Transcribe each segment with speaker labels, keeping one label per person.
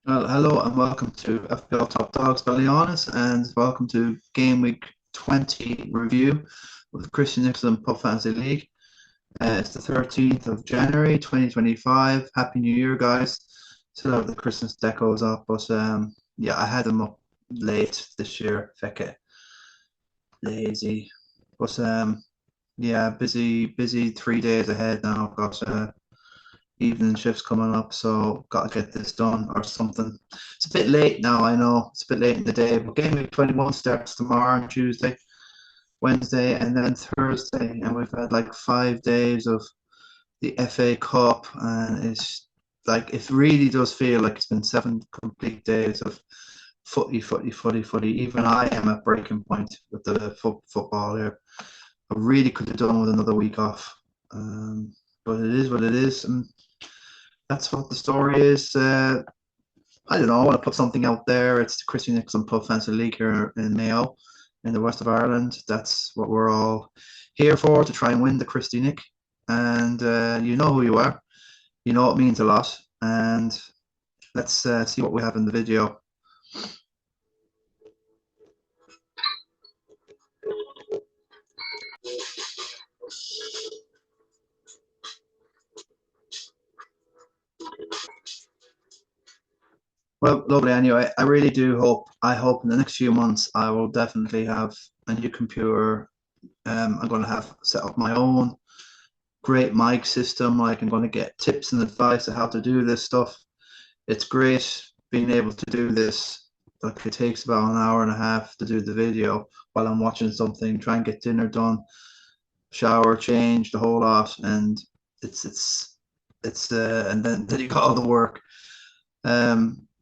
Speaker 1: Well, hello and welcome to FPL Top Dogs Ballyhaunis and welcome to Gameweek 20 review of Christy Nicholson Pub Fantasy League. It's the 13th of January 2025. Happy New Year, guys. Still have the Christmas decos up, but yeah, I had them up late this year. Feck it, lazy. But yeah, busy 3 days ahead now. I've got evening shifts coming up, so got to get this done or something. It's a bit late now, I know. It's a bit late in the day, but Game Week 21 starts tomorrow and Tuesday, Wednesday, and then Thursday. And we've had like 5 days of the FA Cup, and it's like it really does feel like it's been 7 complete days of footy. Even I am at breaking point with the football here. I really could have done with another week off. But it is what it is. And that's what the story is. I don't know. I want to put something out there. It's the Christy Nicholson Pub Fantasy League here in Mayo, in the west of Ireland. That's what we're all here for, to try and win the Christy Nick. And you know who you are. You know it means a lot. And let's see what we have in the video. Well, lovely. Anyway, I really do hope. I hope in the next few months I will definitely have a new computer. I'm going to have set up my own great mic system. Like I'm going to get tips and advice on how to do this stuff. It's great being able to do this. Like it takes about an hour and a half to do the video while I'm watching something, try and get dinner done, shower, change, the whole lot, and it's and then you got all the work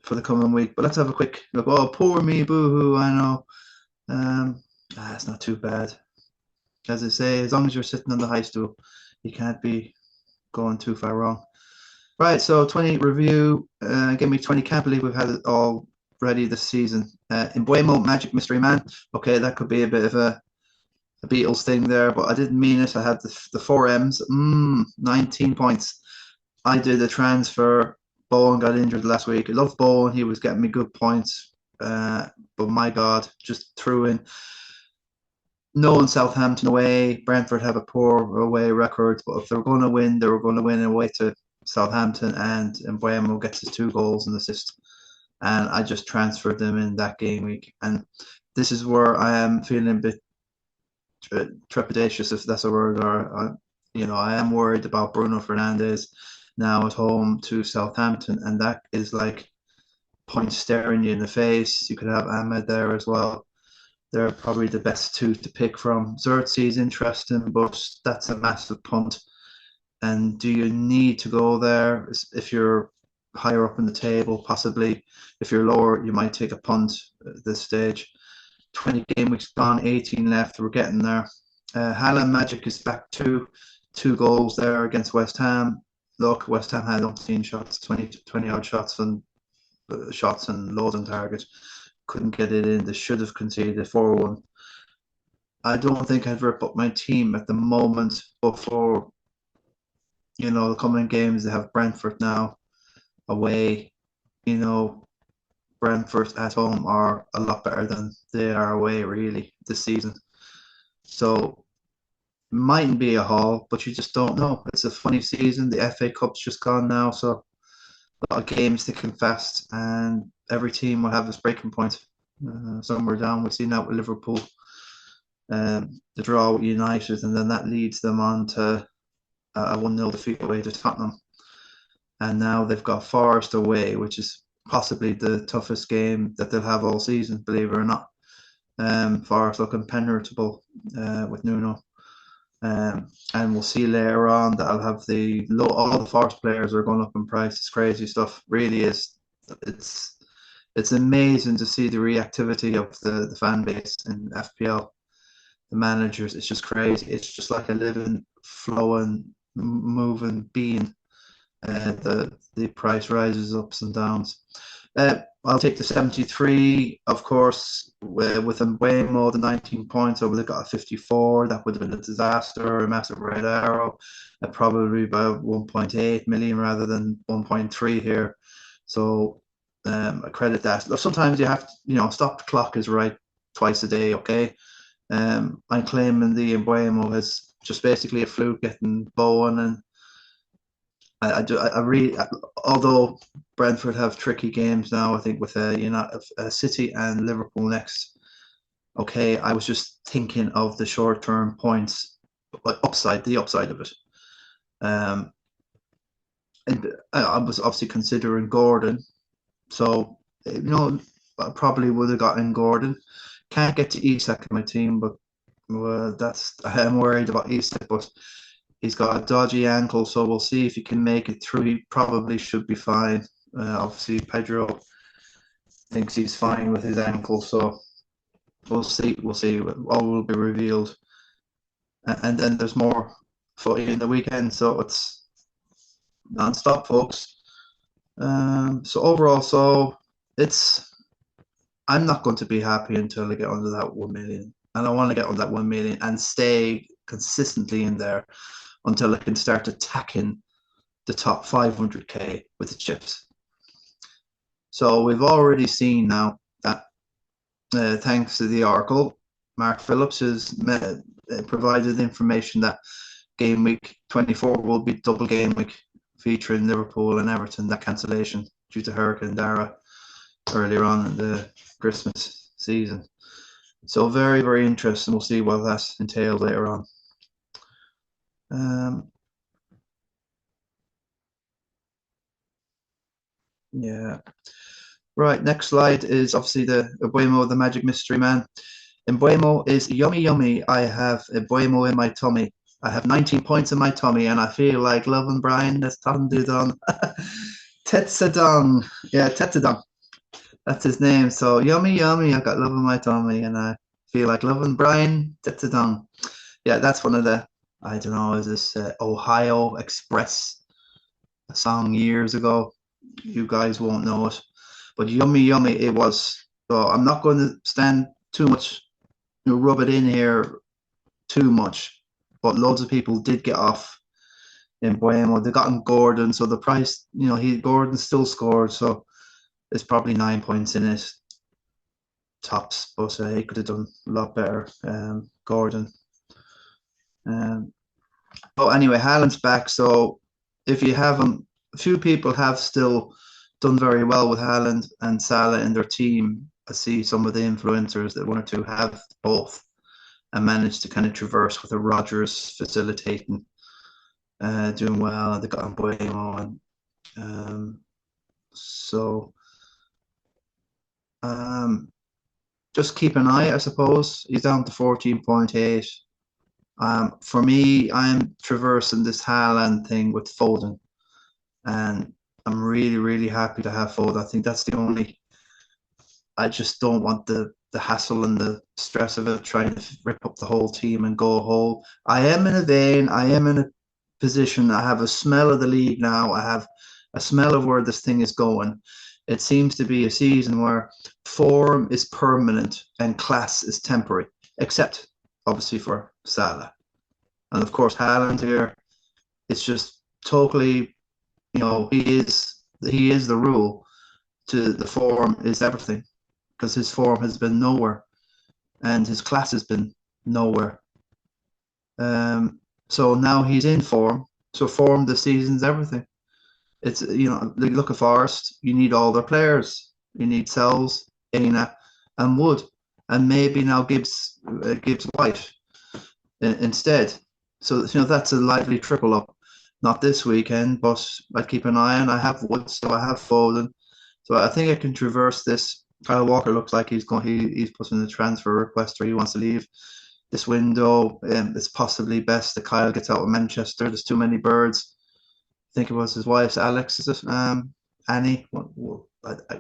Speaker 1: for the coming week. But let's have a quick look. Oh, poor me, boo-hoo, I know. It's not too bad. As I say, as long as you're sitting on the high stool, you can't be going too far wrong. Right, so 20 review, Game Week 20. Can't believe we've had it all ready this season. Mbuemo, Magic Mystery Man. Okay, that could be a bit of a Beatles thing there, but I didn't mean it. I had the four M's. 19 points. I did a transfer. Bowen got injured last week. I love Bowen. He was getting me good points. But my God, just threw in no in Southampton away. Brentford have a poor away record, but if they were going to win, they were going to win away to Southampton, and Mbuemo gets his 2 goals and assist. And I just transferred them in that game week. And this is where I am feeling a bit trepidatious, if that's a word, or I am worried about Bruno Fernandes now at home to Southampton, and that is like points staring you in the face. You could have Ahmed there as well. They're probably the best two to pick from. Xerxes is interesting, but that's a massive punt. And do you need to go there if you're higher up in the table? Possibly. If you're lower, you might take a punt at this stage. 20 game weeks gone, 18 left. We're getting there. Haaland Magic is back to 2 goals there against West Ham. Look, West Ham had umpteen shots, 20 odd shots and loads on target. Couldn't get it in. They should have conceded 4-1. I don't think I'd rip up my team at the moment, but for the coming games, they have Brentford now away. Brentford at home are a lot better than they are away, really, this season. So mightn't be a haul, but you just don't know. It's a funny season. The FA Cup's just gone now, so a lot of games to confess, and every team will have its breaking point. Somewhere down, we've seen that with Liverpool, the draw with United, and then that leads them on to a 1-0 defeat away to Tottenham. And now they've got Forest away, which is possibly the toughest game that they'll have all season, believe it or not. Forest looking penetrable with Nuno. And we'll see later on that I'll have all the Forest players are going up in price. It's crazy stuff. Really is. It's amazing to see the reactivity of the fan base in FPL. The managers, it's just crazy. It's just like a living, flowing, moving being. The price rises ups and downs. I'll take the 73, of course, with Mbuemo, the 19 points. I would have got a 54. That would have been a disaster, a massive red arrow. Probably about 1.8 million rather than 1.3 here. So I credit that. Sometimes you have to, stop the clock is right twice a day, okay? I'm claiming the Mbuemo is just basically a fluke getting Bowen, and I really, although Brentford have tricky games now, I think with City and Liverpool next. Okay, I was just thinking of the short-term points, the upside of it. And I was obviously considering Gordon, so I probably would have gotten Gordon. Can't get to Isak in my team, but I'm worried about Isak, but he's got a dodgy ankle, so we'll see if he can make it through. He probably should be fine. Obviously, Pedro thinks he's fine with his ankle, so we'll see. We'll see. All will be revealed, and then there's more footy in the weekend, so it's non-stop, folks. So overall, it's I'm not going to be happy until I get under that 1 million, and I want to get under that 1 million and stay consistently in there until I can start attacking the top 500k with the chips. So we've already seen now that thanks to the Oracle, Mark Phillips has provided information that game week 24 will be double game week featuring Liverpool and Everton, that cancellation due to Hurricane Dara earlier on in the Christmas season. So very, very interesting. We'll see what that entails later on. Yeah. Right, next slide is obviously the Mbuemo, the Magic Mystery Man. Mbuemo is yummy, yummy. I have Mbuemo in my tummy. I have 19 points in my tummy, and I feel like loving Brian. That's Tom Dudon. Tetsadong. Yeah, Tetsadong. That's his name. So yummy, yummy. I got love in my tummy, and I feel like loving Brian. Tetsadong. Yeah, that's one of the, I don't know, is this Ohio Express, a song years ago? You guys won't know it, but yummy, yummy it was. So I'm not going to stand too much, rub it in here too much. But loads of people did get off in Mbuemo. They got in Gordon, so the price, Gordon still scored, so there's probably 9 points in it, tops. But he could have done a lot better, Gordon. But anyway, Haaland's back, so if you have him, a few people have still done very well with Haaland and Salah in their team. I see some of the influencers that one or two have both and managed to kind of traverse with a Rodgers facilitating, doing well, and they got Mbuemo, and just keep an eye, I suppose. He's down to 14.8. For me, I'm traversing this Haaland thing with Foden, and I'm really, really happy to have Foden. I think that's the only. I just don't want the hassle and the stress of it, trying to rip up the whole team and go whole. I am in a vein. I am in a position. I have a smell of the league now. I have a smell of where this thing is going. It seems to be a season where form is permanent and class is temporary, except obviously for Salah. And of course, Haaland here, it's just totally, he is the rule to the form is everything, because his form has been nowhere and his class has been nowhere. So now he's in form. So form this season's everything. It's, look at Forest, you need all their players. You need Sells, Aina, and Wood, and maybe now Gibbs White instead. So that's a likely triple up. Not this weekend, but I keep an eye on. I have Wood, so I have Foden. So I think I can traverse this. Kyle Walker looks like he's putting the transfer request, or he wants to leave this window. It's possibly best that Kyle gets out of Manchester. There's too many birds. I think it was his wife's Alex, is it? Annie.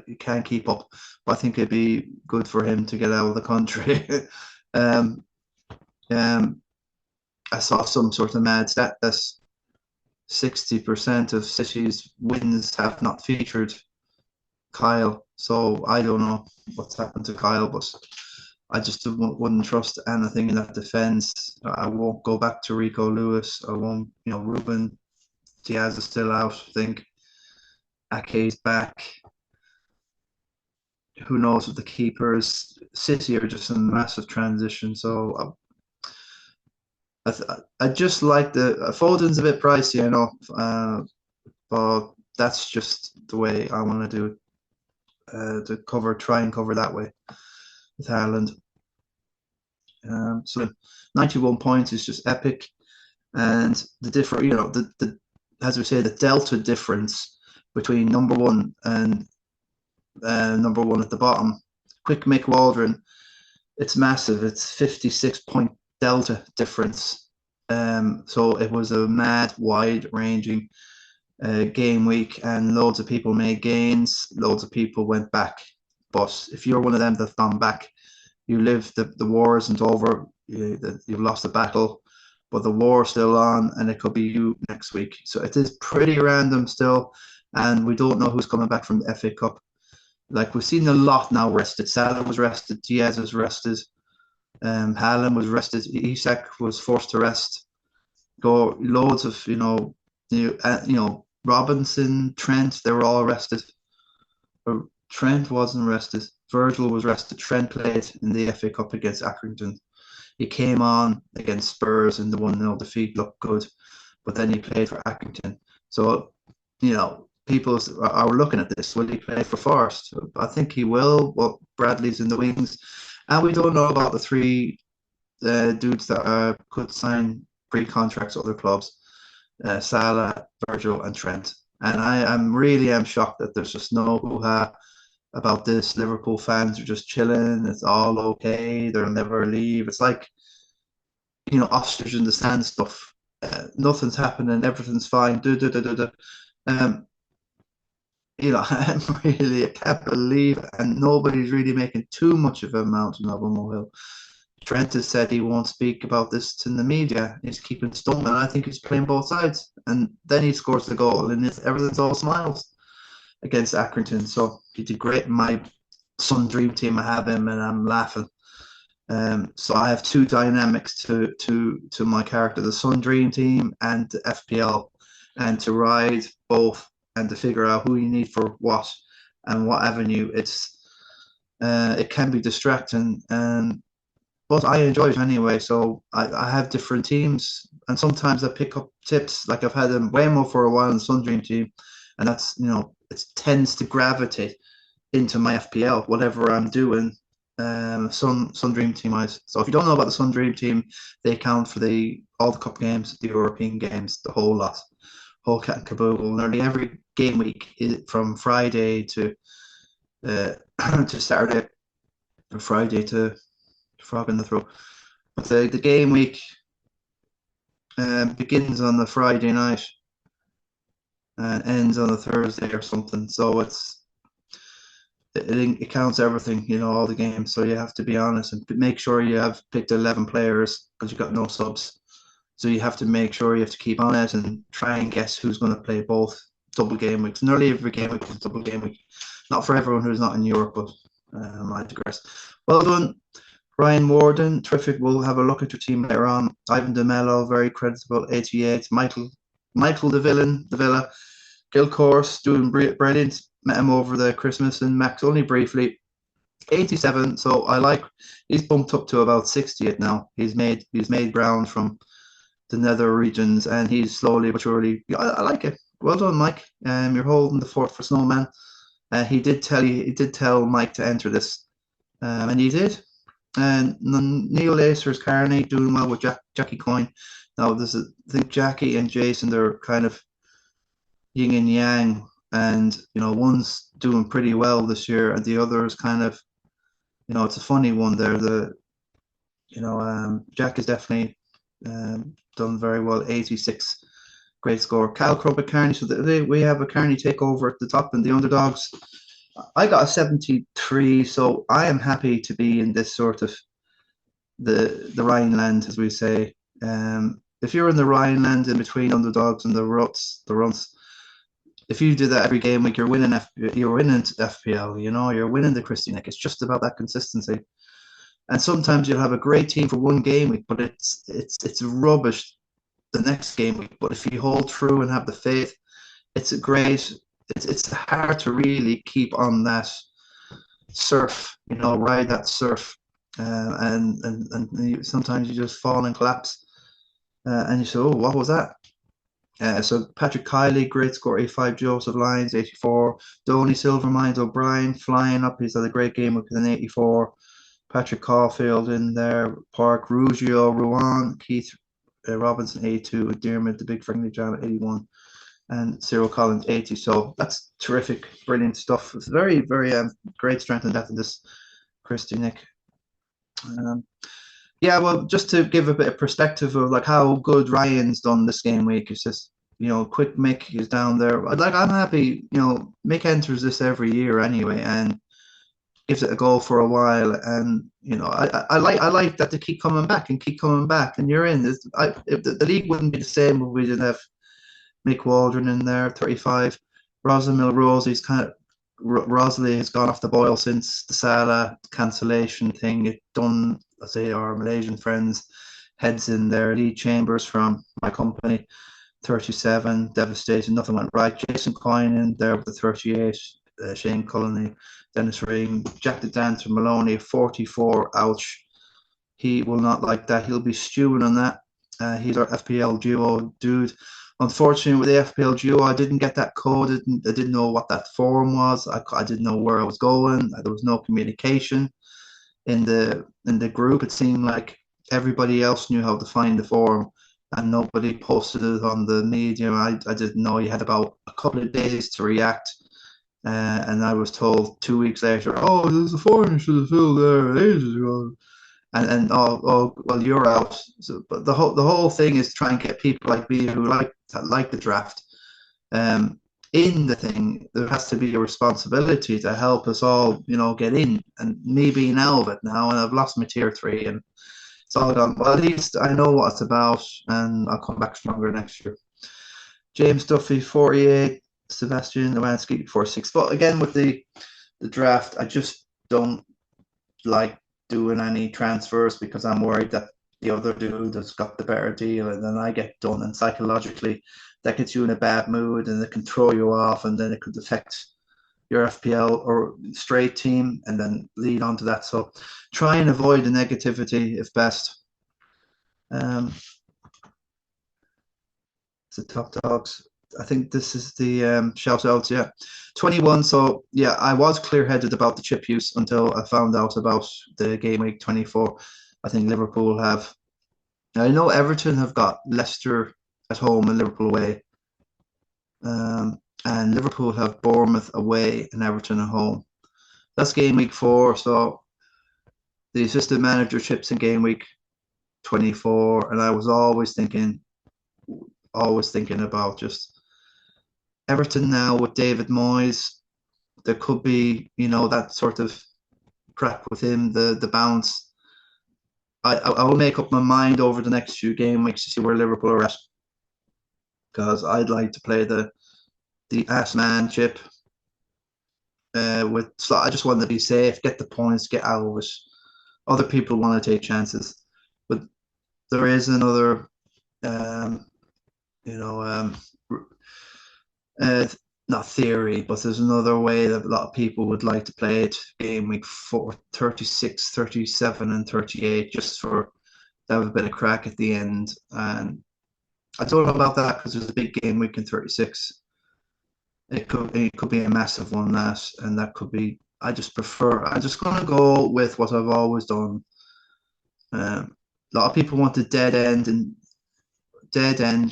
Speaker 1: You can't keep up, but I think it'd be good for him to get out of the country. I saw some sort of mad stat that 60% of City's wins have not featured Kyle. So I don't know what's happened to Kyle, but I just wouldn't trust anything in that defense. I won't go back to Rico Lewis. I won't, Ruben Diaz is still out, I think. Ake's back. who knows with the keepers? City are just in massive transition. So I just like the Foden's a bit pricey, I know, but that's just the way I want to do it. Try and cover that way with Haaland. So 91 points is just epic, and the different, the as we say, the delta difference between number one and number one at the bottom, Quick Mick Waldron, it's massive. It's 56 point delta difference. So it was a mad, wide-ranging game week, and loads of people made gains. Loads of people went back. But if you're one of them that's gone back, you live. The war isn't over. You've lost the battle, but the war's still on, and it could be you next week. So it is pretty random still, and we don't know who's coming back from the FA Cup. Like we've seen a lot now rested. Salah was rested. Diaz was rested. Haaland was rested. Isak was forced to rest. Go loads of Robinson, Trent. They were all rested. Or Trent wasn't rested. Virgil was rested. Trent played in the FA Cup against Accrington. He came on against Spurs in the 1-0 defeat. Looked good, but then he played for Accrington. So people are looking at this. Will he play for Forest? I think he will. Well, Bradley's in the wings. And we don't know about the three dudes that could sign pre-contracts other clubs. Salah, Virgil and Trent. And I'm really shocked that there's just no hoo-ha about this. Liverpool fans are just chilling. It's all okay. They'll never leave. It's like, ostrich in the sand stuff. Nothing's happening. Everything's fine. Um, I can't believe it. And nobody's really making too much of a mountain of a molehill. Trent has said he won't speak about this to the media. He's keeping stum, and I think he's playing both sides. And then he scores the goal, and everything's all smiles against Accrington. So he did great in my Sun Dream team. I have him, and I'm laughing. So I have two dynamics to my character: the Sun Dream team and the FPL, and to ride both and to figure out who you need for what and what avenue. It can be distracting, but I enjoy it anyway. So I have different teams, and sometimes I pick up tips. Like I've had a Mbuemo for a while in the Sun Dream team, and that's it tends to gravitate into my FPL, whatever I'm doing. Sun Dream team wise. So if you don't know about the Sun Dream team, they account for all the cup games, the European games, the whole lot, whole cat and caboodle. Nearly every game week from Friday to to Saturday, from Friday to frog in the throat. But the game week begins on the Friday night and ends on a Thursday or something. So it counts everything, all the games. So you have to be honest and make sure you have picked 11 players because you've got no subs. So you have to make sure you have to keep on it and try and guess who's going to play both double game weeks. Nearly every game week is double game week. Not for everyone who's not in Europe, but I digress. Well done, Ryan Wordon. Terrific. We'll have a look at your team later on. Ivan De Mello, very creditable, 88. Michael De Villa. Gil Course, doing brilliant. Met him over the Christmas, and Max only briefly, 87. So he's bumped up to about 60th now. He's made ground from the nether regions, and he's slowly but surely. I like it. Well done, Mike. You're holding the fort for Snowman. He did tell Mike to enter this, and he did. And Neil Acer's Carney doing well with Jackie Coyne. Now I think Jackie and Jason, they're kind of yin and yang, and one's doing pretty well this year, and the other is kind of, it's a funny one there. Jack is definitely done very well, 86, great score. Cal Crumpet Carney, so we have a Carney takeover at the top, and the underdogs. I got a 73, so I am happy to be in this sort of the Rhineland, as we say. If you're in the Rhineland in between underdogs and the runs, if you do that every game week, you're winning FPL. You're winning the Christy Nick. It's just about that consistency. And sometimes you'll have a great team for one game week, but it's rubbish the next game week. But if you hold true and have the faith, it's hard to really keep on that surf, ride that surf. Sometimes you just fall and collapse. And you say, oh, what was that? So Patrick Kiley, great score, 85. Joseph Lyons, 84. Donny Silvermines O'Brien, flying up. He's had a great game with an 84. Patrick Caulfield in there. Park, Ruggiero, Ruan, Keith Robinson, 82. Dermot, the big friendly John, 81. And Cyril Collins, 80. So that's terrific, brilliant stuff. It's very, very great strength and depth in this, Christy, Nick. Yeah, well, just to give a bit of perspective of like how good Ryan's done this game week, it's just quick Mick is down there. Like I'm happy, Mick enters this every year anyway, and gives it a go for a while, and I like that they keep coming back and keep coming back, and you're in. The league wouldn't be the same if we didn't have Mick Waldron in there, 35. Rosamil Rosie's Rosalie has gone off the boil since the Salah cancellation thing. It done, I say, our Malaysian friends heads in there. Lee Chambers from my company, 37, devastating, nothing went right. Jason Coyne in there with the 38, Shane Cullenay, Dennis Ring, Jack the Dancer Maloney, 44, ouch. He will not like that. He'll be stewing on that. He's our FPL duo dude. Unfortunately, with the FPL duo, I didn't get that code. I didn't know what that form was. I didn't know where I was going. There was no communication in the group. It seemed like everybody else knew how to find the form, and nobody posted it on the media. I didn't know. You had about a couple of days to react, and I was told 2 weeks later, "Oh, there's a form you should have filled there ages ago." And oh well, you're out. So, but the whole thing is to try and get people like me who like the draft in the thing. There has to be a responsibility to help us all, get in. And me being out of it now, and I've lost my tier 3, and it's all gone. Well, at least I know what it's about, and I'll come back stronger next year. James Duffy, 48. Sebastian Lewansky, 46. But again, with the draft, I just don't like doing any transfers because I'm worried that the other dude has got the better deal, and then I get done, and psychologically that gets you in a bad mood, and it can throw you off, and then it could affect your FPL or straight team, and then lead on to that. So try and avoid the negativity if best. The top dogs. I think this is the shout outs. Yeah, 21. So yeah, I was clear headed about the chip use until I found out about the game week 24. I think Liverpool have. I know Everton have got Leicester at home and Liverpool away, and Liverpool have Bournemouth away and Everton at home. That's game week 4. So the assistant manager chips in game week 24, and I was always thinking about just Everton now with David Moyes. There could be, that sort of prep with him, the bounce. I will make up my mind over the next few game weeks to see where Liverpool are at, because I'd like to play the ass man chip with slot. I just want to be safe, get the points, get out of it. Other people want to take chances, but there is another not theory, but there's another way that a lot of people would like to play it. Game week 4, 36, 37, and 38, just for to have a bit of crack at the end. And I don't know about that because there's a big game week in 36. It could be a massive one, and that could be. I'm just gonna go with what I've always done. A lot of people want to dead end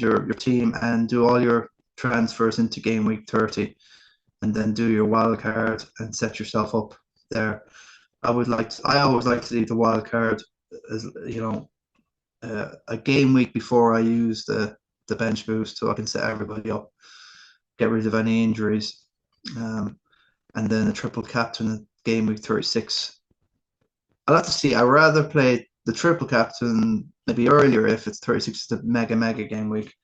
Speaker 1: your team and do all your transfers into game week 30, and then do your wild card and set yourself up there. I always like to leave the wild card as a game week before I use the bench boost, so I can set everybody up, get rid of any injuries, and then a triple captain at game week 36. I'll have to see. I'd rather play the triple captain maybe earlier if it's 36 is the mega game week.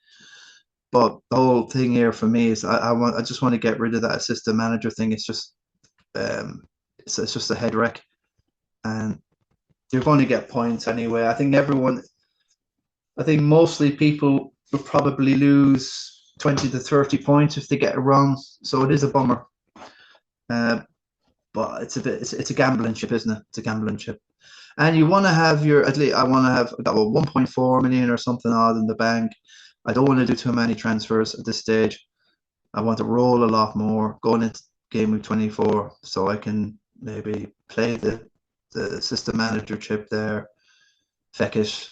Speaker 1: But the whole thing here for me is I just want to get rid of that assistant manager thing. It's just it's just a head wreck, and you're going to get points anyway. I think mostly people will probably lose 20 to 30 points if they get it wrong. So it is a bummer. but it's a gambling chip, isn't it? It's a gambling chip. And you want to have your, at least I want to have about 1.4 million or something odd in the bank. I don't want to do too many transfers at this stage. I want to roll a lot more going into game week 24 so I can maybe play the system manager chip there, feck it,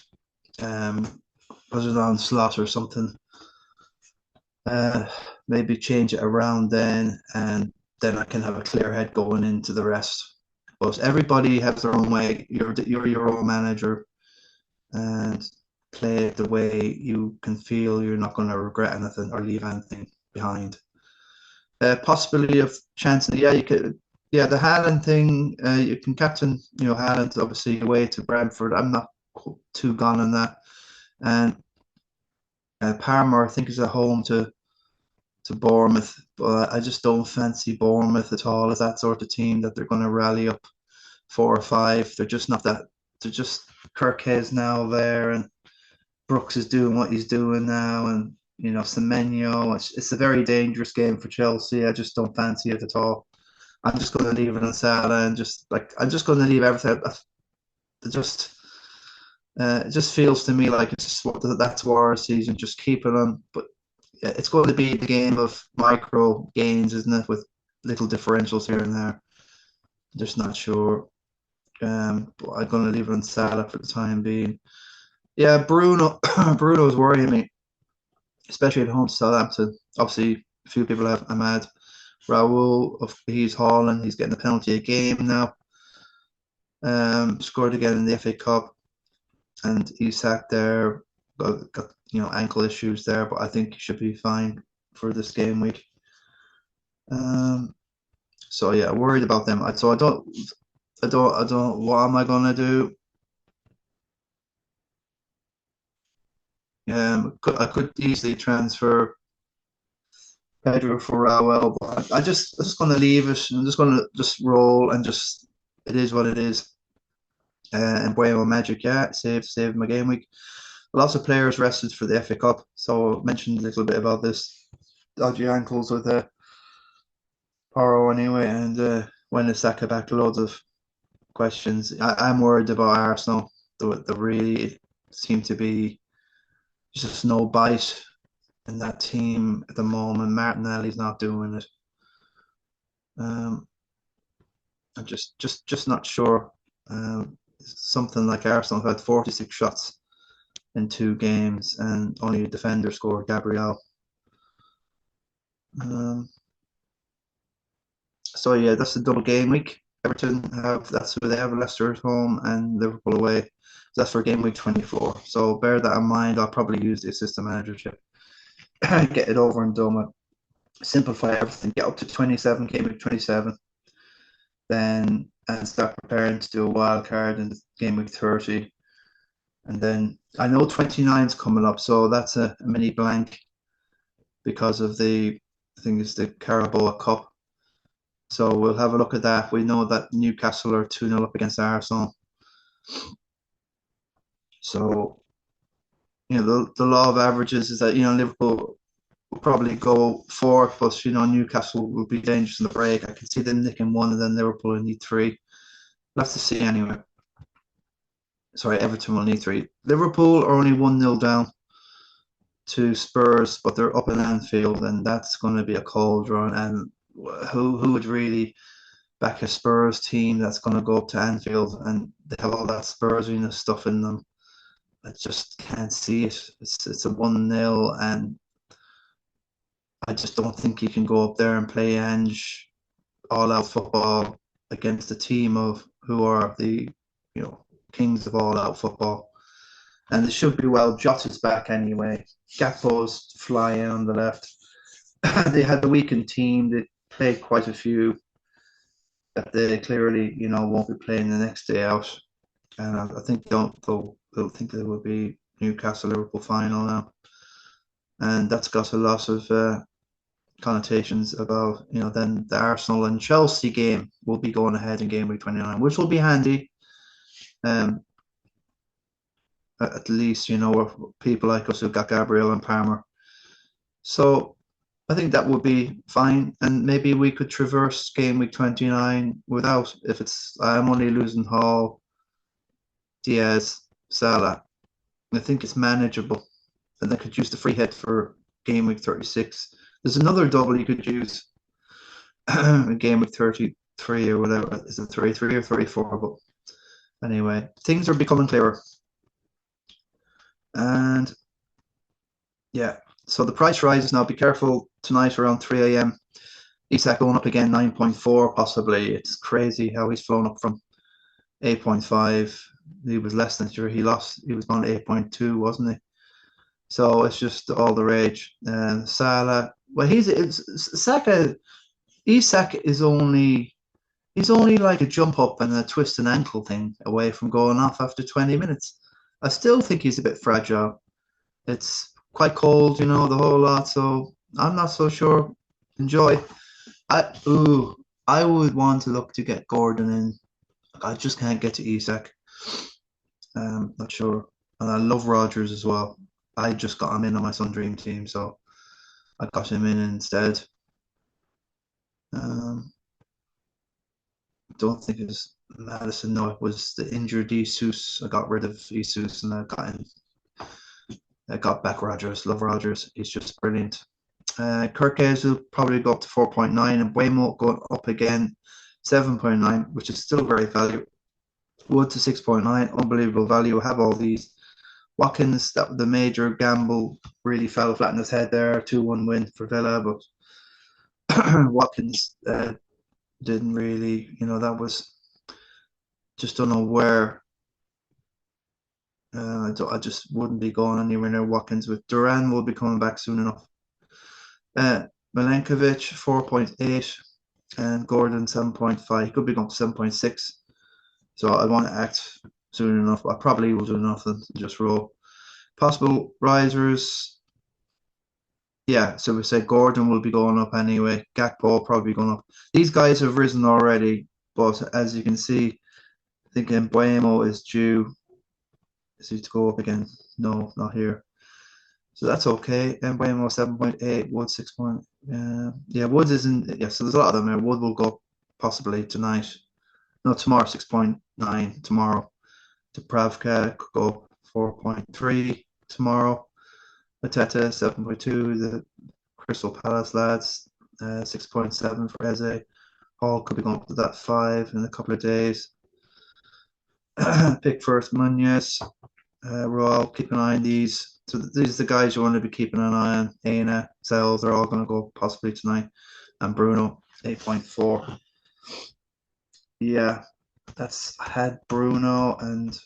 Speaker 1: put it on slot or something. Maybe change it around then, and then I can have a clear head going into the rest. But everybody has their own way. You're your own manager, and play it the way you can feel you're not going to regret anything or leave anything behind. Possibility of chance, yeah, you could, yeah, the Haaland thing. You can captain, Haaland obviously away to Brentford. I'm not too gone on that, and Parma I think is at home to Bournemouth, but I just don't fancy Bournemouth at all as that sort of team that they're going to rally up 4 or 5. They're just not that. They're just Kirk Hayes now there, and Brooks is doing what he's doing now, and Semenyo. It's a very dangerous game for Chelsea. I just don't fancy it at all. I'm just going to leave it on Salah and I'm just going to leave everything. It just feels to me like that's war season. Just keep it on, but it's going to be the game of micro gains, isn't it? With little differentials here and there. Just not sure. But I'm going to leave it on Salah for the time being. Yeah, Bruno. Bruno's worrying me, especially at home to Southampton. Obviously, a few people have Ahmad. Raul, he's hauling. He's getting a penalty a game now. Scored again in the FA Cup, and Isak there got ankle issues there, but I think he should be fine for this game week. So yeah, worried about them. So I don't. What am I gonna do? I could easily transfer Pedro for Raul, but I'm just gonna leave it. I'm just gonna just roll and just it is what it is. And Mbuemo Magic, yeah, saved my game week. Lots of players rested for the FA Cup, so I mentioned a little bit about this dodgy ankles with Porro anyway, and when is Saka back? Loads of questions. I'm worried about Arsenal. The really seem to be just no bite in that team at the moment. Martinelli's not doing it. I'm just not sure. Something like Arsenal had 46 shots in 2 games, and only a defender scored, Gabriel. So yeah, that's the double game week. Everton that's who they have, Leicester at home and Liverpool away. So that's for game week 24. So bear that in mind. I'll probably use the assistant managership, get it over and done with, simplify everything, get up to 27, game week 27, then and start preparing to do a wild card in game week 30. And then I know 29 is coming up, so that's a mini blank because of I think it's the Carabao Cup. So we'll have a look at that. We know that Newcastle are 2-0 up against Arsenal. So, the law of averages is that, Liverpool will probably go 4, but, Newcastle will be dangerous in the break. I can see them nicking 1 and then Liverpool will need 3. We'll have to see anyway. Sorry, Everton will need 3. Liverpool are only 1-0 down to Spurs, but they're up in Anfield, and that's going to be a cold run. And who would really back a Spurs team that's going to go up to Anfield and they have all that Spursiness stuff in them? I just can't see it. It's a 1-0, and I just don't think you can go up there and play Ange all-out football against a team of who are the kings of all-out football. And it should be well. Jota's back anyway. Gakpo's flying on the left. They had a weakened team. They played quite a few that they clearly, won't be playing the next day out. And I think they'll think there will be Newcastle Liverpool final now, and that's got a lot of connotations about then the Arsenal and Chelsea game will be going ahead in game week 29, which will be handy. At least people like us who've got Gabriel and Palmer. So I think that would be fine, and maybe we could traverse game week 29 without. If it's I'm only losing Hall, Diaz, Salah. I think it's manageable, and I could use the free hit for game week 36. There's another double you could use in game week 33 or whatever. Is it 33 or 34? But anyway, things are becoming clearer. And yeah, so the price rises now. Be careful tonight around 3 a.m. Isak going up again, 9.4 possibly. It's crazy how he's flown up from 8.5. He was less than sure. He lost. He was on 8.2, wasn't he? So it's just all the rage. And Salah, well, Saka. Isak is only he's only like a jump up and a twist and ankle thing away from going off after 20 minutes. I still think he's a bit fragile. It's quite cold, the whole lot. So I'm not so sure. Enjoy. I would want to look to get Gordon in. I just can't get to Isak. Not sure. And I love Rogers as well. I just got him in on my Sun Dream team, so I got him in instead. Don't think it was Madison. No, it was the injured Jesus. I got rid of Jesus and I got back Rogers. Love Rogers. He's just brilliant. Kirkes will probably go up to 4.9 and Mbuemo going up again 7.9, which is still very value. Wood to 6.9, unbelievable value. Have all these. Watkins, that the major gamble really fell flat in his head there. 2-1 win for Villa, but Watkins didn't really, that was just don't know where. I just wouldn't be going anywhere near Watkins. With Duran will be coming back soon enough. Milenkovic 4.8 and Gordon 7.5. He could be going to 7.6. So I want to act soon enough. I probably will do nothing, just roll. Possible risers. Yeah, so we said Gordon will be going up anyway. Gakpo probably going up. These guys have risen already, but as you can see, I think Mbuemo is due. Is he to go up again? No, not here. So that's okay. Mbuemo 7.8, Wood 6. Yeah, Wood isn't. Yeah, so there's a lot of them there. Wood will go possibly tonight. No, tomorrow 6.9 tomorrow. Dubravka could go 4.3 tomorrow. Mateta 7.2. The Crystal Palace lads 6.7 for Eze. Hall could be going up to that 5 in a couple of days. Pickford, Munoz, Royal, keep an eye on these. So these are the guys you want to be keeping an eye on. Aina, Sells, they're all going to go possibly tonight. And Bruno, 8.4. Yeah, I had Bruno and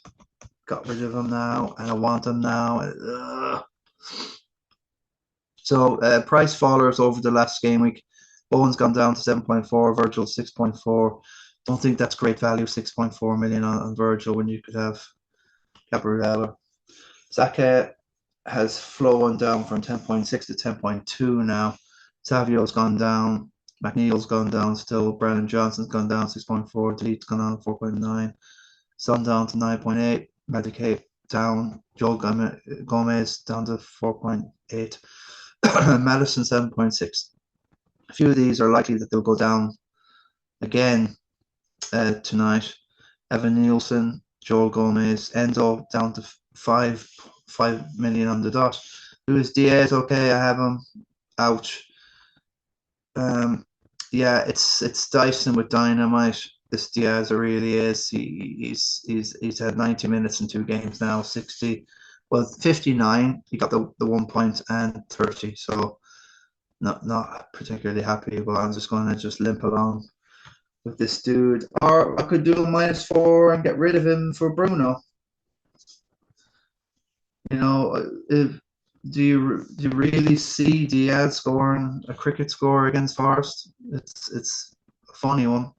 Speaker 1: got rid of him now, and I want him now. So price fallers over the last game week. Bowen's gone down to 7.4, Virgil 6.4. Don't think that's great value, 6.4 million on Virgil when you could have Gabriella. Saka has flown down from 10.6 to 10.2 now. Savio's gone down. McNeil's gone down still. Brennan Johnson's gone down 6.4. Delete's gone down 4.9. Son down to 9.8. Medicaid down. Joel Gomez down to 4.8. Madison 7.6. A few of these are likely that they'll go down again tonight. Evan Nielsen, Joel Gomez, Endo down to 5 million on the dot. Luis Diaz, okay, I have him. Ouch. Yeah, it's Dyson with dynamite. This Diaz really is. He's had 90 minutes in 2 games now. 60, well 59. He got the 1 point and 30. So not particularly happy, but I'm just going to just limp along with this dude. Or I could do a -4 and get rid of him for Bruno. Do you really see Diaz scoring a cricket score against Forest? It's a funny one.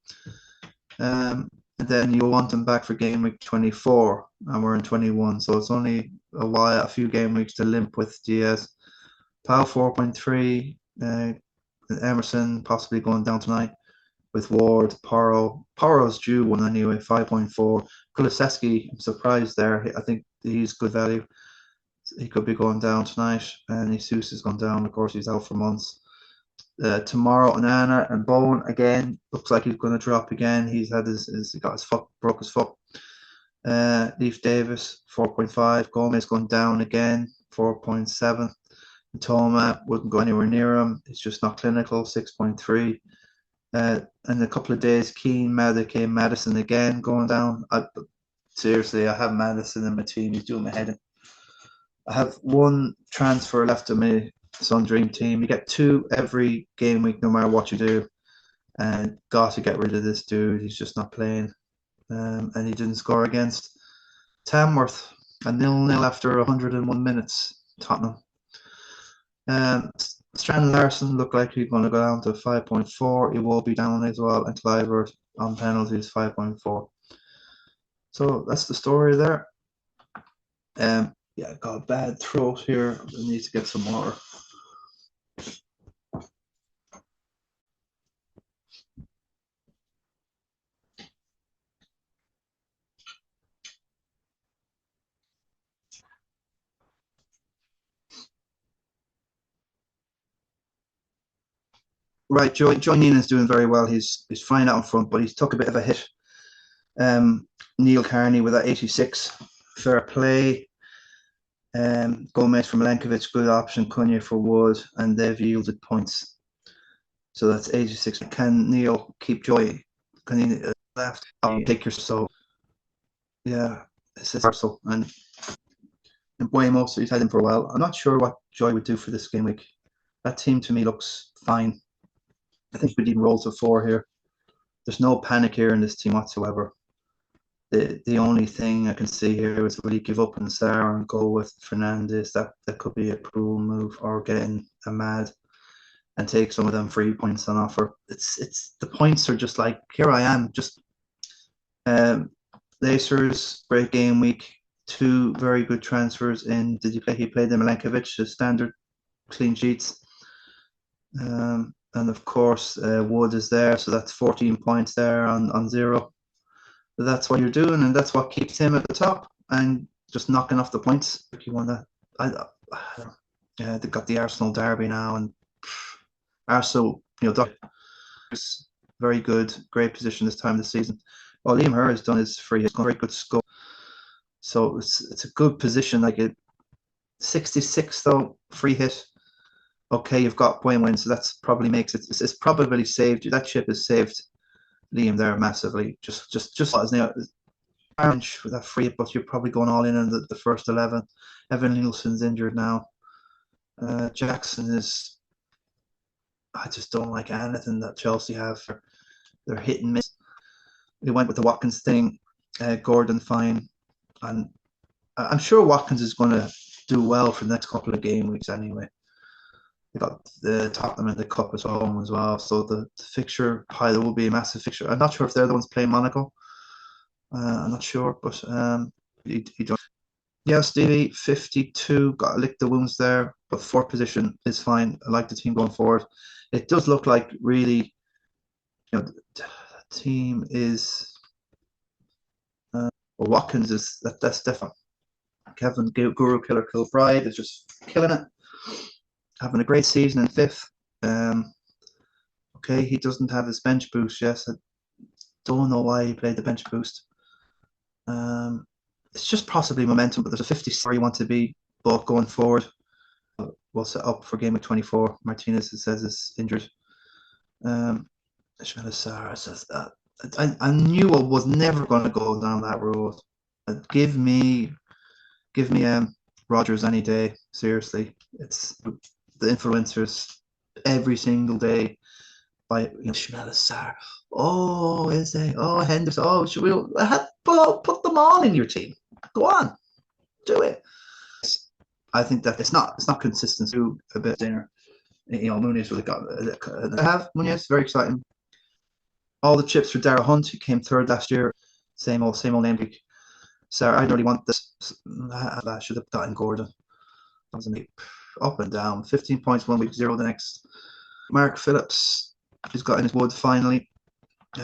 Speaker 1: And then you'll want him back for game week 24, and we're in 21, so it's only a few game weeks to limp with Diaz. Powell 4.3, Emerson possibly going down tonight with Ward, Porro's due one anyway, 5.4. Kulusevski, I'm surprised there. I think he's good value. He could be going down tonight, and Jesus has gone down. Of course, he's out for months. Tomorrow, Onana and Bowen again. Looks like he's going to drop again. He's had he got his foot, broke his foot. Leaf Davis 4.5. Gomez going down again 4.7. Toma wouldn't go anywhere near him. He's just not clinical 6.3. In a couple of days, Keane, Madueke, Madison again going down. Seriously, I have Madison in my team. He's doing my head in. I have one transfer left in my Sun Dream team. You get 2 every game week, no matter what you do. And got to get rid of this dude. He's just not playing. And he didn't score against Tamworth. A 0-0 after 101 minutes. Tottenham. Strand Larson looked like he's going to go down to 5.4. He will be down as well. And Cliver on penalties 5.4. So that's the story there. Yeah, got a bad throat here. I need to get some water. Right, Joey Neenan is doing very well. He's fine out in front, but he's took a bit of a hit. Neil Carney with that 86. Fair play. Gomez for Milenkovic, good option. Cunha for Wood, and they've yielded points. So that's 86. Can Neil keep Joey? Can he left? Take your so. Yeah, this is Arsenal and Mbuemo, so he's had him for a while. I'm not sure what Joey would do for this game week. That team to me looks fine. I think we'd even roll to 4 here. There's no panic here in this team whatsoever. The only thing I can see here is will he give up on Sarr and go with Fernandez? That could be a cruel move, or getting a mad and take some of them free points on offer. It's the points are just like, here I am, just Lacers, great game week, 2 very good transfers in. Did you play? He played the Milenkovic, the standard clean sheets. And of course, Wood is there, so that's 14 points there on 0. But that's what you're doing, and that's what keeps him at the top, and just knocking off the points. If you want that, yeah, they've got the Arsenal derby now, and Arsenal, very good, great position this time of the season. Well, Liam Herr has done his free, he's got a very good score, so it's a good position. Like a 66 though, free hit. Okay, you've got Mbuemo, so that's probably makes it. It's probably saved you. That chip is saved Liam there massively. Just as now, orange with that free, but you're probably going all in on the first 11. Evan Nielsen's injured now. Jackson is. I just don't like anything that Chelsea have. They're hit and miss. They went with the Watkins thing. Gordon fine, and I'm sure Watkins is going to do well for the next couple of game weeks anyway. They got the Tottenham in the Cup at home as well, so the fixture pile will be a massive fixture. I'm not sure if they're the ones playing Monaco. I'm not sure, but he does. Yeah, Stevie, 52, got to lick the wounds there, but 4th position is fine. I like the team going forward. It does look like really, the team is. Well, Watkins is that's different. Kevin Guru Killer Kilbride is just killing it. Having a great season in 5th. Okay, he doesn't have his bench boost. Yes, I don't know why he played the bench boost. It's just possibly momentum, but there's a 54 you want to be, but going forward, we'll set up for game of 24. Martinez, it says, is injured. Sarr says that. I knew I was never going to go down that road. Give me Rogers any day. Seriously, it's the influencers every single day by Sarr. Oh, is they? Oh, Henderson. Oh, should we put them all in your team? Go on, do it. I think that it's not consistent. To a bit there. Muniz really got. I have Muniz, very exciting. All the chips for Darragh Hunt, who came 3rd last year. Same old name. Sarr, I don't really want this. I should have gotten Gordon. That was me. Up and down. 15 points 1 week, 0 the next. Mark Phillips, who's got in his wood finally.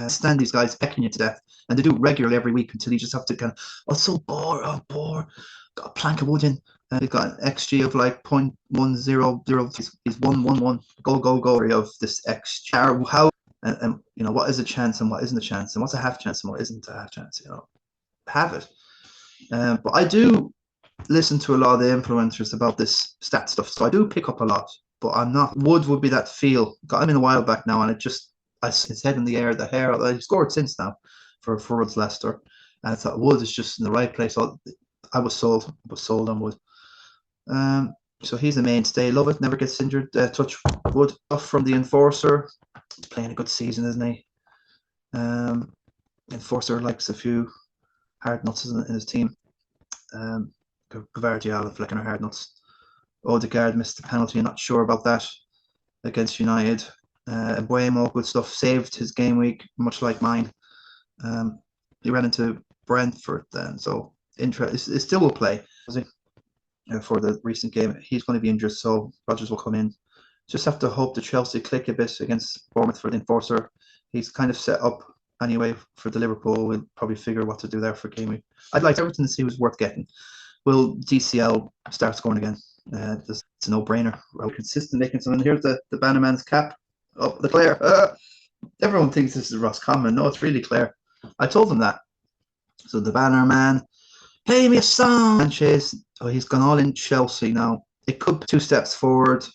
Speaker 1: Stand these guys pecking you to death, and they do it regularly every week until you just have to kind of, it's so bore. Got a plank of wood in. He's got an XG of like 0.100. He's 111 goal of this XG. How and you know, what is a chance and what isn't a chance, and what's a half chance and what isn't a half chance. You know, have it. But I do listen to a lot of the influencers about this stat stuff, so I do pick up a lot. But I'm not. Wood would be that feel. Got him in a while back now, and his head in the air, the hair. He scored since now for Woods Leicester, and I thought Wood is just in the right place. So I was sold. On Wood. So he's a mainstay. Love it. Never gets injured. Touch wood. Off from the Enforcer. Playing a good season, isn't he? Enforcer likes a few hard nuts in his team. Gvardiol flicking her hard nuts. Odegaard missed the penalty. Not sure about that against United. Mbuemo, good stuff. Saved his game week, much like mine. He ran into Brentford then, so interest. It still will play. For the recent game, he's going to be injured, so Rodgers will come in. Just have to hope the Chelsea click a bit against Bournemouth for the Enforcer. He's kind of set up anyway for the Liverpool. We'll probably figure what to do there for game week. I'd like Everton to see who's worth getting. Will DCL start scoring again? It's a no-brainer. We're consistent making something. Here's the Bannerman's cap. Oh, the Claire. Everyone thinks this is Ross Common. No, it's really Claire. I told them that. So the Bannerman. Pay me a song. Sanchez. Oh, he's gone all in Chelsea now. It could be 2 steps forward,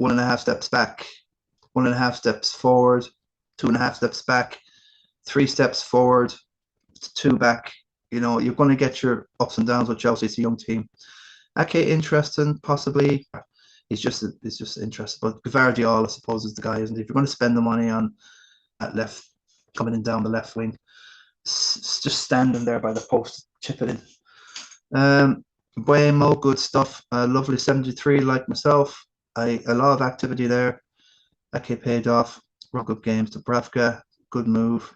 Speaker 1: 1.5 steps back, 1.5 steps forward, 2.5 steps back, 3 steps forward, 2 back. You know, you're going to get your ups and downs with Chelsea. It's a young team. Okay, interesting, possibly. He's just interesting. But Gvardiol, I suppose, is the guy, isn't he? If you're going to spend the money on that left, coming in down the left wing, just standing there by the post, chip it in. Mbuemo, good stuff. Lovely 73, like myself. A lot of activity there. Okay, paid off. Rock up games. Dubravka, good move.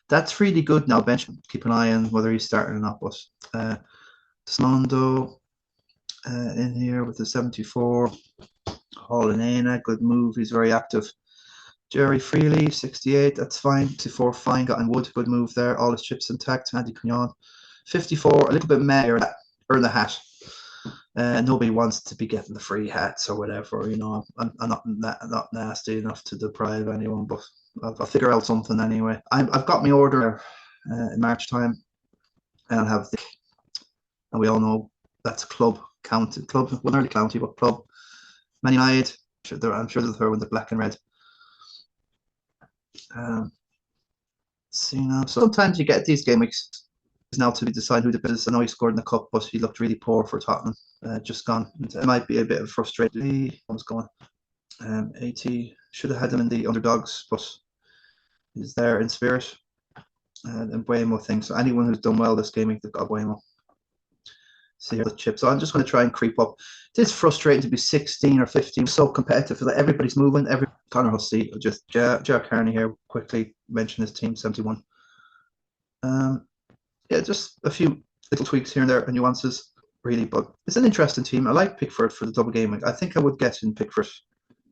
Speaker 1: That's really good now. Bench, keep an eye on whether he's starting or not. But Slondo in here with the 74. Hollanena, good move. He's very active. Jerry Freely, 68. That's fine. 64, fine. Got in Wood, good move there. All his chips intact. Andy Cugnon. 54, a little bit meh, earn the hat. Nobody wants to be getting the free hats or whatever, you know. I'm not nasty enough to deprive anyone, but I'll figure out something anyway. I've got my order in March time, and I'll have and we all know that's a club, well, not really county, but club. Man United, I'm sure they'll throw in the black and red. See now, sometimes you get these game weeks now to decide who the best is. I know he scored in the cup, but he looked really poor for Tottenham. Just gone. It might be a bit of frustration. What's going? 80 should have had him in the underdogs, but he's there in spirit. And Mbuemo thing. So anyone who's done well this game, they've got Mbuemo. See the chip. So I'm just going to try and creep up. It is frustrating to be 16 or 15. So competitive. Like everybody's moving. Connor Hussey. Just Jack Carney here. Quickly mention his team 71. Yeah, just a few little tweaks here and there and nuances, really. But it's an interesting team. I like Pickford for the double game week. I think I would get in Pickford,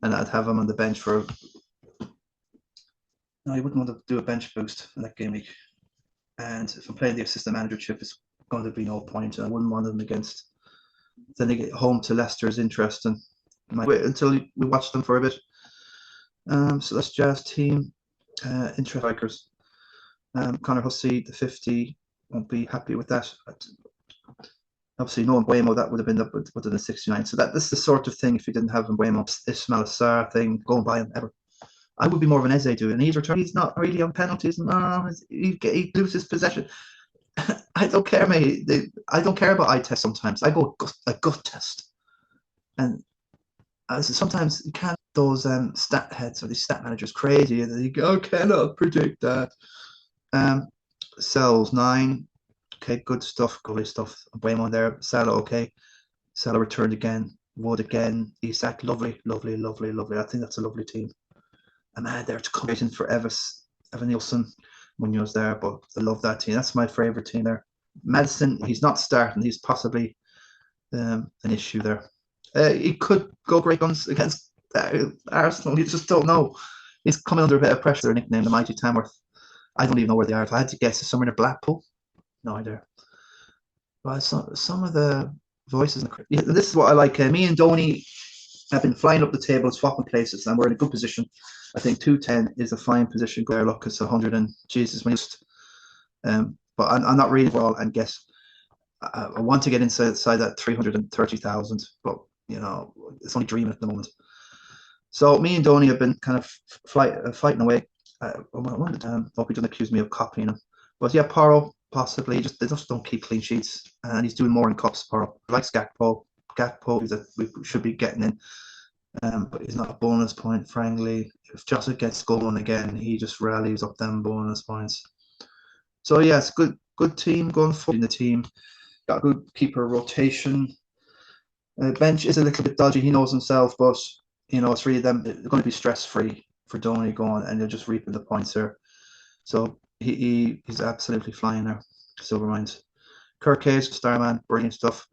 Speaker 1: and I'd have him on the bench for. No, you wouldn't want to do a bench boost in that game week. And if I'm playing the assistant manager chip, it's going to be no point. I wouldn't want them against. Then they get home to Leicester is interesting. Might wait until we watch them for a bit. So that's Jazz team. Interest strikers. Connor Hussey, the 50. Won't be happy with that. Obviously, no Mbuemo, that would have been up within the 69. So this is the sort of thing, if you didn't have Mbuemo, Ismail Assar thing, go and buy him ever. I would be more of an Eze dude, and he's returned. He's not really on penalties. No, he loses possession. I don't care, mate. I don't care about eye test sometimes. I go a gut test. And sometimes you can't, those stat heads or these stat managers crazy, and you go, cannot predict that. Cells 9. Okay, good stuff, goalie stuff. Mbuemo there. Salah, okay. Salah returned again. Wood again. Isak, lovely. I think that's a lovely team. Ahmad there to come in for Evan Nielsen. Munoz there, but I love that team. That's my favourite team there. Madison, he's not starting. He's possibly an issue there. He could go great guns against Arsenal. You just don't know. He's coming under a bit of pressure. Their nickname, the Mighty Tamworth. I don't even know where they are. If I had to guess, it's somewhere in Blackpool. No idea. But some of the voices. This is what I like. Me and Donny have been flying up the table, swapping places, and we're in a good position. I think 210 is a fine position. There, look, it's 100 and Jesus, but I'm not really well and guess. I want to get inside that 330,000, but it's only dreaming at the moment. So me and Donny have been kind of fighting away. Hope he doesn't accuse me of copying him. But yeah, Porro possibly they just don't keep clean sheets, and he's doing more in cups. Porro likes Gakpo. Gakpo that we should be getting in, but he's not a bonus point. Frankly, if Joseph gets going again, he just rallies up them bonus points. So yeah, it's good team going forward in the team. Got a good keeper rotation. Bench is a little bit dodgy. He knows himself, but it's really them. They're going to be stress free for Donny going, and they're just reaping the points there. So he's absolutely flying there. Silver Mines. Kirk Hayes, Starman, brilliant stuff.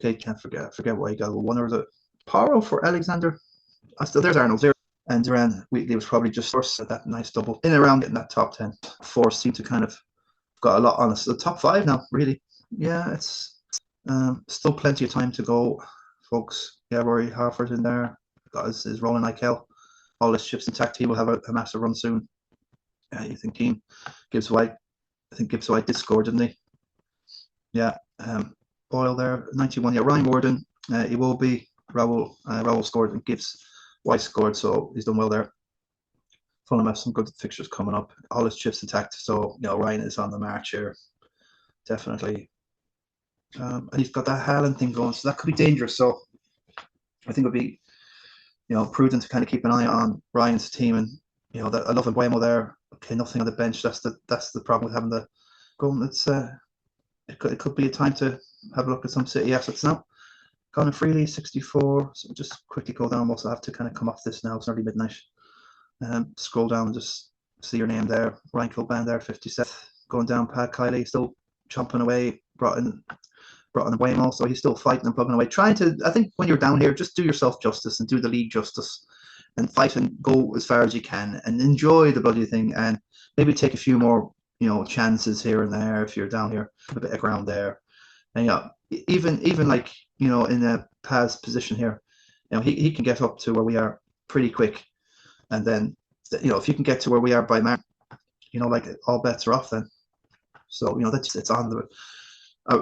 Speaker 1: Okay, can't forget why he got one or the Porro for Alexander. There's Arnold there. And Duran Wheatley was probably just first at that nice double. In around getting that top 10. Four seem to kind of got a lot on us. The top 5 now, really. Yeah, it's still plenty of time to go, folks. Yeah, Rory Harford in there. Got his rolling like hell. All his chips intact. He will have a massive run soon. You think Keane, Gibbs White. I think Gibbs White did score, didn't he? Yeah. Boyle there, 91. Yeah, Ryan Wordon. He will be. Raul scored and Gibbs White scored, so he's done well there. Fulham have some good fixtures coming up. All his chips intact, so Ryan is on the march here, definitely. And he's got that Haaland thing going, so that could be dangerous. So I think it would be, prudent to kind of keep an eye on Ryan's team, and that I love Mbuemo there. Okay, nothing on the bench. That's the problem with having the go. It could be a time to have a look at some City assets now. Connor Freely, 64. So just quickly go down. We'll also have to kind of come off this now. It's nearly midnight. Scroll down and just see your name there. Ryan Kilban there, 57. Going down, Pat Kiley still chomping away. Brought in Mbuemo, so he's still fighting and plugging away. Trying to, I think when you're down here, just do yourself justice and do the league justice and fight and go as far as you can and enjoy the bloody thing and maybe take a few more, chances here and there if you're down here, a bit of ground there. And even like, in a Paz position here, he can get up to where we are pretty quick. And then, if you can get to where we are by March, like all bets are off then. So, it's on the.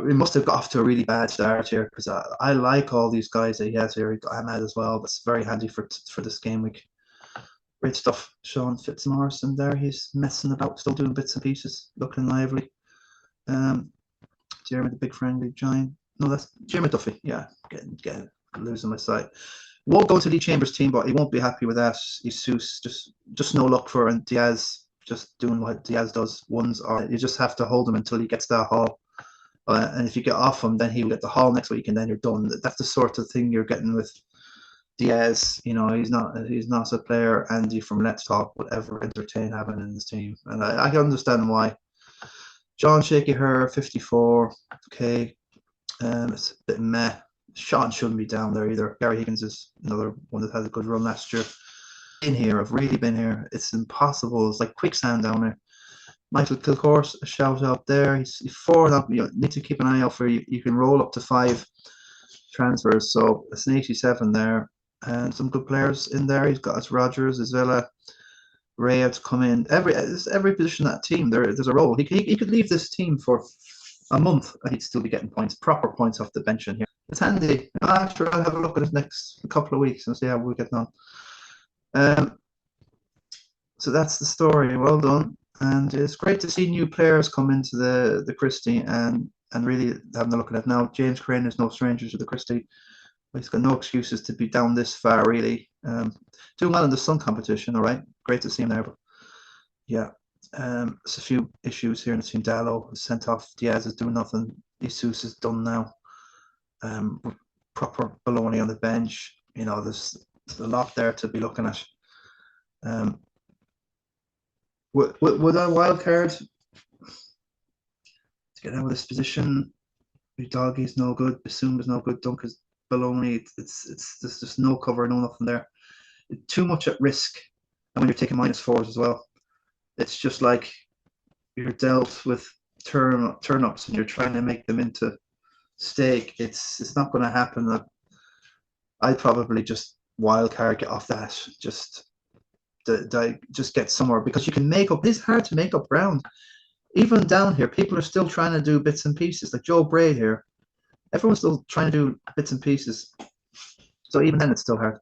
Speaker 1: We must have got off to a really bad start here because I like all these guys that he has here. He got Ahmed as well. That's very handy for this game week. Great stuff. Sean Fitzmaurice there. He's messing about, still doing bits and pieces, looking lively. Jeremy the big friendly giant. No, that's Jeremy Duffy. Yeah, getting losing my sight. Won't go to Lee Chambers' team, but he won't be happy with that. Jesus, just no luck for and Diaz just doing what Diaz does. You just have to hold him until he gets that haul. And if you get off him, then he'll get the haul next week, and then you're done. That's the sort of thing you're getting with Diaz. He's not a player Andy from Let's Talk would ever entertain having in his team, and I can understand why. John Shaky Her, 54. Okay, it's a bit meh. Sean shouldn't be down there either. Gary Higgins is another one that had a good run last year. I've really been here. It's impossible. It's like quicksand down there. Michael Kilcourse, a shout out there. He's 4 now. You need to keep an eye out for you. You can roll up to 5 transfers. So it's an 87 there. And some good players in there. He's got his Rogers, his Villa, Ray have to come in. Every position in that team, there's a role. He could leave this team for a month and he'd still be getting points, proper points off the bench in here. It's handy. After I'll have a look at it next couple of weeks and see how we're getting on. So that's the story. Well done. And it's great to see new players come into the Christie and really having a look at it now. James Crane is no stranger to the Christie. He's got no excuses to be down this far, really. Doing well in the Sun competition, all right. Great to see him there. But yeah, there's a few issues here in the team. Dallo is sent off. Diaz is doing nothing. Jesus is done now. Proper baloney on the bench. There's a lot there to be looking at. Would I wild card to get out of this position? Doggy's no good. Basumba's no good. Dunker's baloney. It's there's just no cover, no nothing there. Too much at risk, and when you're taking -4s as well, it's just like you're dealt with turn-ups and you're trying to make them into stake. It's not going to happen. I'd probably just wildcard, get off that. Just get somewhere, because you can make up. It's hard to make up ground. Even down here, people are still trying to do bits and pieces. Like Joe Bray here, everyone's still trying to do bits and pieces. So even then, it's still hard.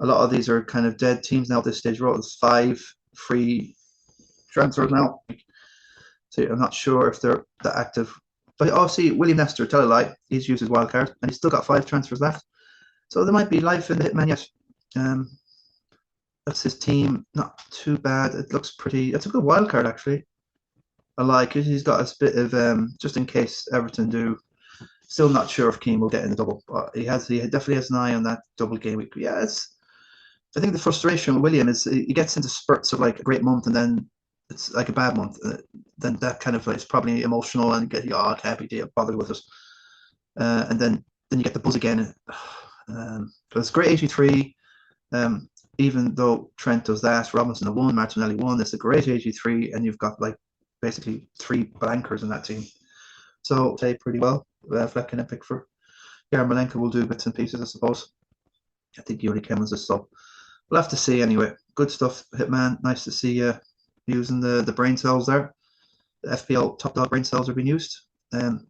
Speaker 1: A lot of these are kind of dead teams now at this stage. There's 5 free transfers now, so I'm not sure if they're that active. But obviously, William Nestor, tell a lie, he's used his wild card, and he's still got 5 transfers left. So there might be life in the hitman yet. That's his team. Not too bad. It looks pretty. It's a good wild card, actually. I like it. He's got a bit of just in case Everton do. Still not sure if Keane will get in the double, but he definitely has an eye on that double game week. Yeah, I think the frustration with William is he gets into spurts of like a great month, and then it's like a bad month. Then that kind of is probably emotional, and get I can't be bothered with it. And then you get the buzz again. But it's great 83. Even though Trent does that, Robinson a 1, Martinelli 1. It's a great 83, and you've got like basically 3 blankers in that team. So play pretty well. Fleck and Pickford. Yarmolenko will do bits and pieces, I suppose. I think he only came as a sub. We'll have to see anyway. Good stuff, Hitman. Nice to see you using the brain cells there. The FPL top dog brain cells are being used.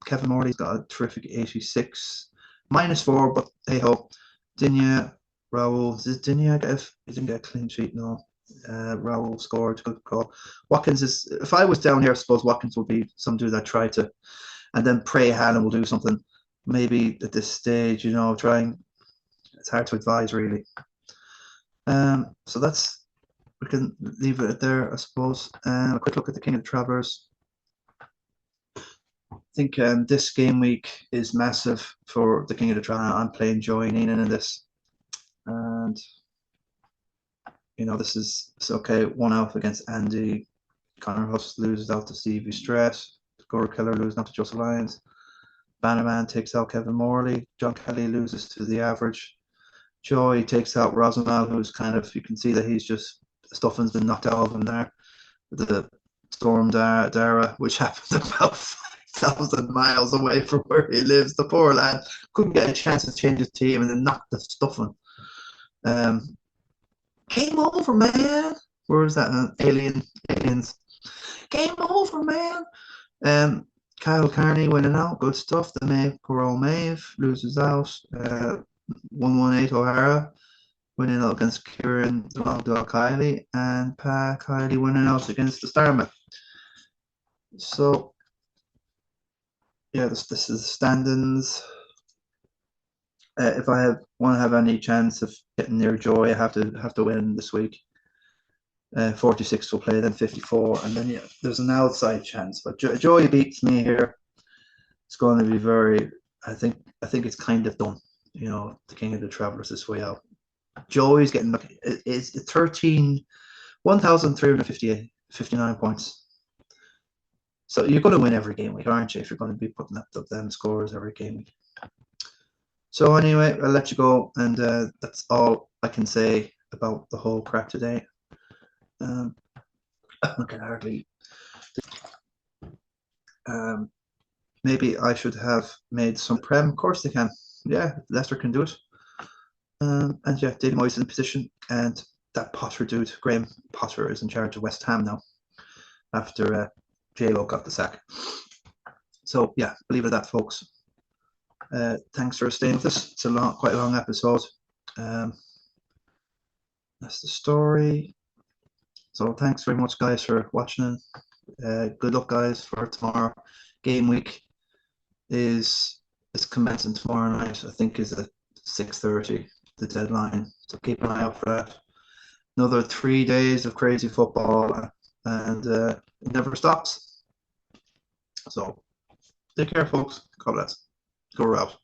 Speaker 1: Kevin Morley's got a terrific 86. -4, but hey ho. Digne, Raul. Did Digne he didn't get a clean sheet? No. Raul scored. Good call. Watkins is. If I was down here, I suppose Watkins would be some dude that tried to. And then pray Hannah will do something. Maybe at this stage, trying. It's hard to advise, really. So we can leave it there, I suppose. A quick look at the King of the Travellers. I think this game week is massive for the King of the Traveller. I'm playing Joey Neenan in this. And, it's okay. 1 out against Andy. Connor Huss loses out to Stevie Stress. Scorer Killer losing out to Joseph Lyons. Bannerman takes out Kevin Morley. John Kelly loses to the average. Joey takes out Rosenal, who's kind of, you can see that he's just, stuffing's been knocked out of him there. The Storm Dara, which happened about 5,000 miles away from where he lives. The poor lad couldn't get a chance to change his team and then knocked the stuffing. Game over, man. Where is that? Aliens. Game over, man. Kyle Carney winning out. Good stuff. The Maeve, poor old Maeve, loses out. 118 O'Hara winning out against Kieran, the long dog Kylie, and Pa Kylie winning out against the Starman. So, yeah, this is the standings. If I want to have any chance of getting near Joy, I have to win this week. 46 will play, then 54, and then yeah, there's an outside chance. But Joey beats me here. It's going to be very. I think it's kind of done. The King of the Travellers this way out. Joey's getting is 1,359 points. So you're going to win every game week, aren't you? If you're going to be putting up them scores every game week. So anyway, I'll let you go, and that's all I can say about the whole crack today. I can hardly. Maybe I should have made some prem. Of course they can. Yeah, Leicester can do it. And yeah, David Moyes in position, and that Potter dude, Graham Potter, is in charge of West Ham now after J-Lo got the sack. So yeah, believe it that, folks. Thanks for staying with us. It's quite a long episode. That's the story. So thanks very much, guys, for watching. Good luck, guys, for tomorrow. Game week is commencing tomorrow night. I think is at 6:30, the deadline. So keep an eye out for that. Another 3 days of crazy football, and it never stops. So take care, folks. God bless. Go out.